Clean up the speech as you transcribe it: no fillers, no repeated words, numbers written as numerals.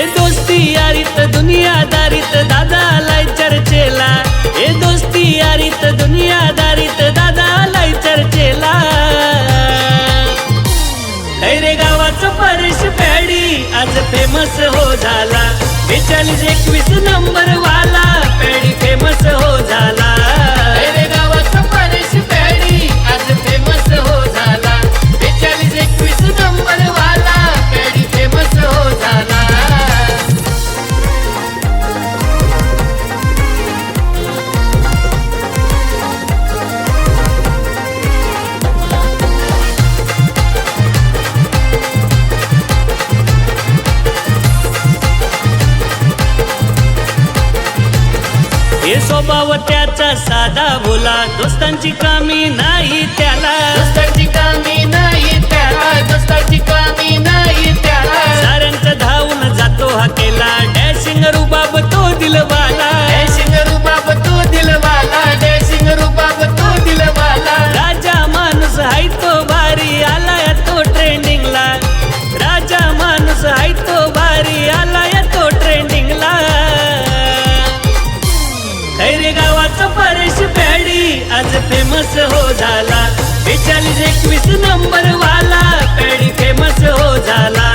ए दोस्ती यारीत दुनियादारीत दादा आलाय चर्चेला, ए दोस्ती यारीत दुनियादारीत दादा आलाय चर्चेला। खैरे गावाचं परेश पॅडी आज फेमस हो झाला, 42-21 नंबर वाला पॅडी फेमस हो झाला। खैरे गावाचं परेश पॅडी आज फेमस हो झाला, 42-21 नंबर वाला पॅडी फेमस हो झाला। हे स्वभाव त्याचा साधा भोला, दोस्तांची कामी नाही त्याला, दोस्तांची कामी नाही त्याला, दोस्तांची कामी नाही त्याला। साऱ्यांचा धावून जातो हाकेला, डॅशिंग रुबाब तो दिलवाला, डॅशिंग रुबाब तो दिलवाला, डॅशिंग रुबाब तो दिलवाला। राजा माणूस हाय तो भारी आलाय तो ट्रेंडिंगला, राजा माणूस हाय तो भारी आलाय तो ट्रेंडिंगला। खैरे गावाचं परेश पॅडी आज फेमस हो झाला, 42-21 नंबर वाला पॅडी फेमस हो झाला।